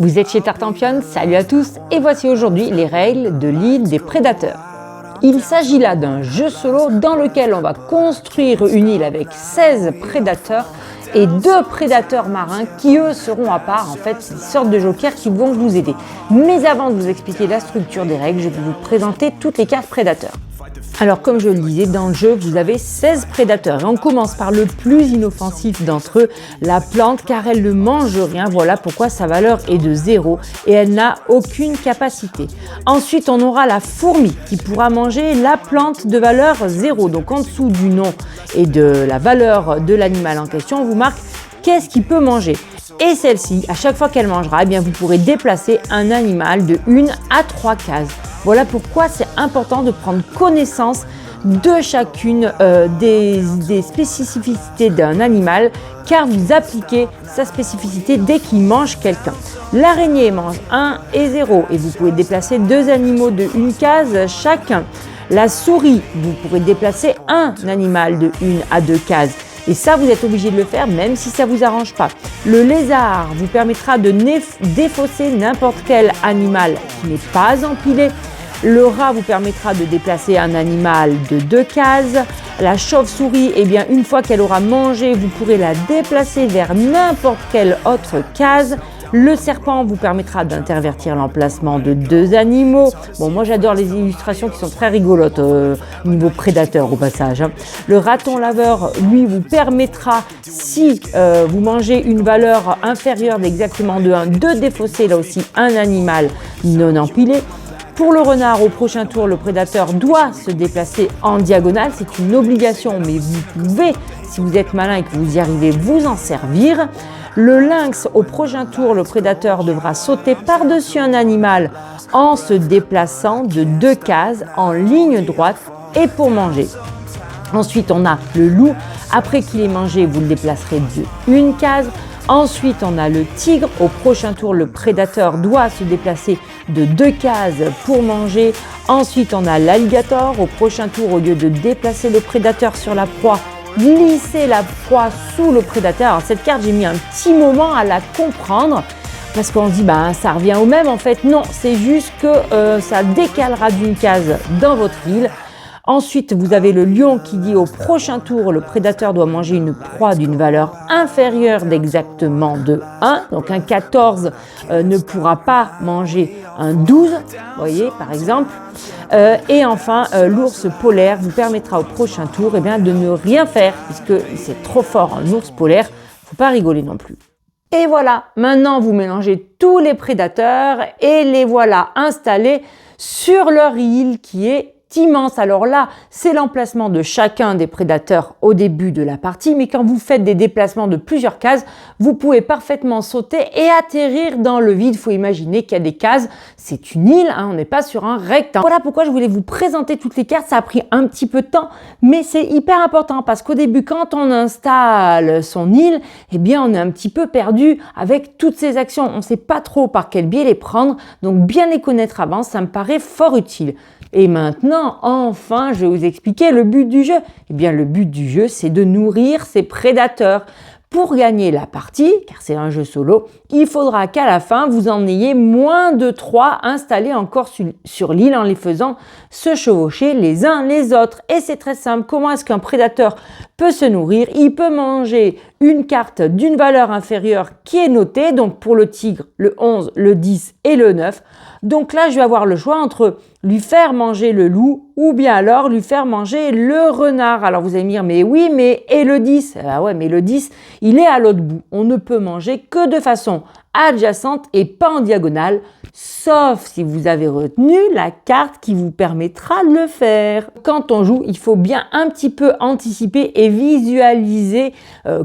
Vous êtes chez Tartampion, salut à tous et voici aujourd'hui les règles de l'île des prédateurs. Il s'agit là d'un jeu solo dans lequel on va construire une île avec 16 prédateurs et 2 prédateurs marins qui eux seront à part, en fait c'est une sorte de jokers qui vont vous aider. Mais avant de vous expliquer la structure des règles, je vais vous présenter toutes les cartes prédateurs. Alors comme je le disais, dans le jeu, vous avez 16 prédateurs et on commence par le plus inoffensif d'entre eux, la plante, car elle ne mange rien, voilà pourquoi sa valeur est de 0 et elle n'a aucune capacité. Ensuite, on aura la fourmi qui pourra manger la plante de valeur 0, donc en dessous du nom et de la valeur de l'animal en question, on vous marque qu'est-ce qu'il peut manger. Et celle-ci, à chaque fois qu'elle mangera, eh bien, vous pourrez déplacer un animal de 1 à 3 cases. Voilà pourquoi c'est important de prendre connaissance de chacune des spécificités d'un animal, car vous appliquez sa spécificité dès qu'il mange quelqu'un. L'araignée mange 1 et 0 et vous pouvez déplacer 2 animaux de 1 case chacun. La souris, vous pourrez déplacer un animal de 1 à 2 cases. Et ça, vous êtes obligé de le faire même si ça ne vous arrange pas. Le lézard vous permettra de défausser n'importe quel animal qui n'est pas empilé. Le rat vous permettra de déplacer un animal de 2 cases. La chauve-souris, eh bien, une fois qu'elle aura mangé, vous pourrez la déplacer vers n'importe quelle autre case. Le serpent vous permettra d'intervertir l'emplacement de 2 animaux. Bon, moi j'adore les illustrations qui sont très rigolotes niveau prédateur au passage. Le raton laveur, lui, vous permettra, si vous mangez une valeur inférieure d'exactement de 1, de défausser là aussi un animal non empilé. Pour le renard, au prochain tour, le prédateur doit se déplacer en diagonale. C'est une obligation, mais vous pouvez, si vous êtes malin et que vous y arrivez, vous en servir. Le lynx, au prochain tour, le prédateur devra sauter par-dessus un animal en se déplaçant de 2 cases en ligne droite et pour manger. Ensuite, on a le loup. Après qu'il ait mangé, vous le déplacerez de 1 case. Ensuite, on a le tigre. Au prochain tour, le prédateur doit se déplacer de 2 cases pour manger. Ensuite, on a l'alligator. Au prochain tour, au lieu de déplacer le prédateur sur la proie, glisser la proie sous le prédateur. Alors, cette carte, j'ai mis un petit moment à la comprendre parce qu'on se dit, ça revient au même. En fait, non, c'est juste que ça décalera d'une case dans votre île. Ensuite, vous avez le lion qui dit au prochain tour, le prédateur doit manger une proie d'une valeur inférieure d'exactement de 1. Donc un 14 ne pourra pas manger un 12, vous voyez par exemple. Et enfin, l'ours polaire vous permettra au prochain tour de ne rien faire, puisque c'est trop fort un ours polaire, il ne faut pas rigoler non plus. Et voilà, maintenant vous mélangez tous les prédateurs et les voilà installés sur leur île qui est immense. Alors là, c'est l'emplacement de chacun des prédateurs au début de la partie, mais quand vous faites des déplacements de plusieurs cases, vous pouvez parfaitement sauter et atterrir dans le vide. Il faut imaginer qu'il y a des cases, c'est une île, on n'est pas sur un rectangle. Voilà pourquoi je voulais vous présenter toutes les cartes. Ça a pris un petit peu de temps, mais c'est hyper important parce qu'au début, quand on installe son île, eh bien, on est un petit peu perdu avec toutes ces actions. On ne sait pas trop par quel biais les prendre, donc bien les connaître avant, ça me paraît fort utile. Et maintenant, enfin, je vais vous expliquer le but du jeu. Eh bien, le but du jeu, c'est de nourrir ses prédateurs. Pour gagner la partie, car c'est un jeu solo, il faudra qu'à la fin, vous en ayez moins de 3 installés encore sur l'île en les faisant se chevaucher les uns les autres. Et c'est très simple. Comment est-ce qu'un prédateur peut se nourrir? Il peut manger une carte d'une valeur inférieure qui est notée. Donc pour le tigre, le 11, le 10 et le 9. Donc là, je vais avoir le choix entre lui faire manger le loup ou bien alors lui faire manger le renard. Alors vous allez me dire, mais oui, mais et le 10? Ah ouais, mais le 10, il est à l'autre bout. On ne peut manger que de façon adjacente et pas en diagonale, sauf si vous avez retenu la carte qui vous permettra de le faire. Quand on joue, il faut bien un petit peu anticiper et visualiser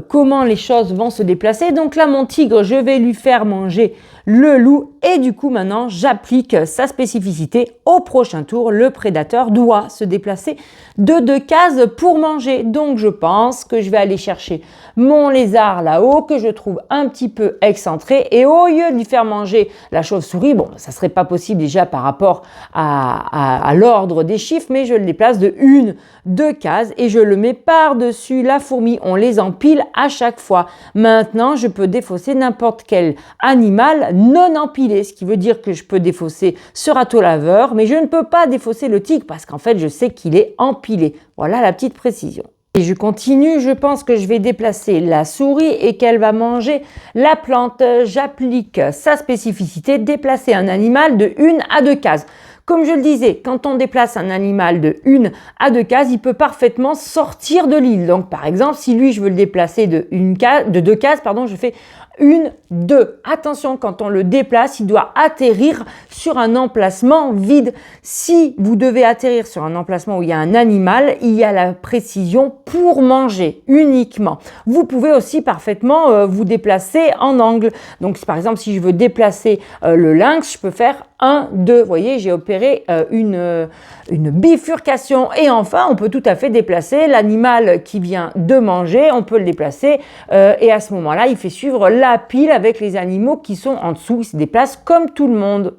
comment les choses vont se déplacer. Donc là, mon tigre, je vais lui faire manger le loup et du coup, maintenant, j'applique sa spécificité. Au prochain tour, le prédateur doit se déplacer de 2 cases pour manger. Donc, je pense que je vais aller chercher mon lézard là-haut que je trouve un petit peu excentré et au lieu de lui faire manger la chauve-souris, bon, ça serait pas possible déjà par rapport à l'ordre des chiffres, mais je le déplace de 1, 2 cases et je le mets par-dessus la fourmi. On les empile à chaque fois. Maintenant, je peux défausser n'importe quel animal non empilé, ce qui veut dire que je peux défausser ce râteau laveur, mais je ne peux pas défausser le tigre parce qu'en fait, je sais qu'il est empilé. Voilà la petite précision. Et je continue, je pense que je vais déplacer la souris et qu'elle va manger la plante. J'applique sa spécificité, déplacer un animal de 1 à 2 cases. Comme je le disais, quand on déplace un animal de 1 à 2 cases, il peut parfaitement sortir de l'île. Donc par exemple, si lui je veux le déplacer de 2 cases, je fais 1, 2. Attention, quand on le déplace, il doit atterrir sur un emplacement vide. Si vous devez atterrir sur un emplacement où il y a un animal, il y a la précision pour manger uniquement. Vous pouvez aussi parfaitement vous déplacer en angle. Donc par exemple, si je veux déplacer le lynx, je peux faire 1, 2. Vous voyez, j'ai opéré une bifurcation. Et enfin, on peut tout à fait déplacer l'animal qui vient de manger. On peut le déplacer et à ce moment-là, il fait suivre la pile avec les animaux qui sont en dessous. Il se déplace comme tout le monde.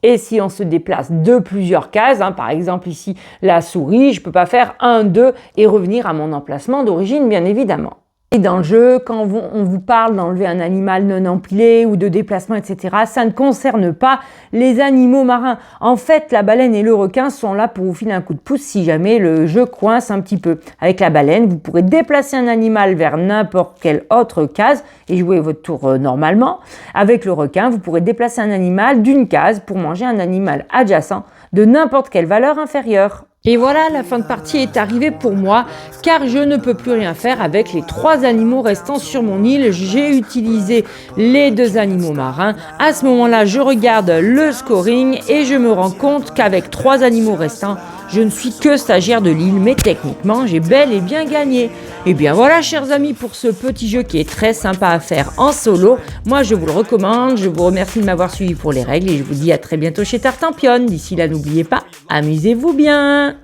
Et si on se déplace de plusieurs cases, par exemple ici la souris, je ne peux pas faire 1, 2 et revenir à mon emplacement d'origine, bien évidemment. Et dans le jeu, quand on vous parle d'enlever un animal non empilé ou de déplacement, etc., ça ne concerne pas les animaux marins. En fait, la baleine et le requin sont là pour vous filer un coup de pouce si jamais le jeu coince un petit peu. Avec la baleine, vous pourrez déplacer un animal vers n'importe quelle autre case et jouer votre tour normalement. Avec le requin, vous pourrez déplacer un animal d'une case pour manger un animal adjacent de n'importe quelle valeur inférieure. Et voilà, la fin de partie est arrivée pour moi, car je ne peux plus rien faire avec les 3 animaux restants sur mon île. J'ai utilisé les 2 animaux marins. À ce moment-là, je regarde le scoring et je me rends compte qu'avec 3 animaux restants, je ne suis que stagiaire de l'île, mais techniquement, j'ai bel et bien gagné. Et bien voilà, chers amis, pour ce petit jeu qui est très sympa à faire en solo. Moi, je vous le recommande. Je vous remercie de m'avoir suivi pour les règles et je vous dis à très bientôt chez Tartampion. D'ici là, n'oubliez pas, amusez-vous bien.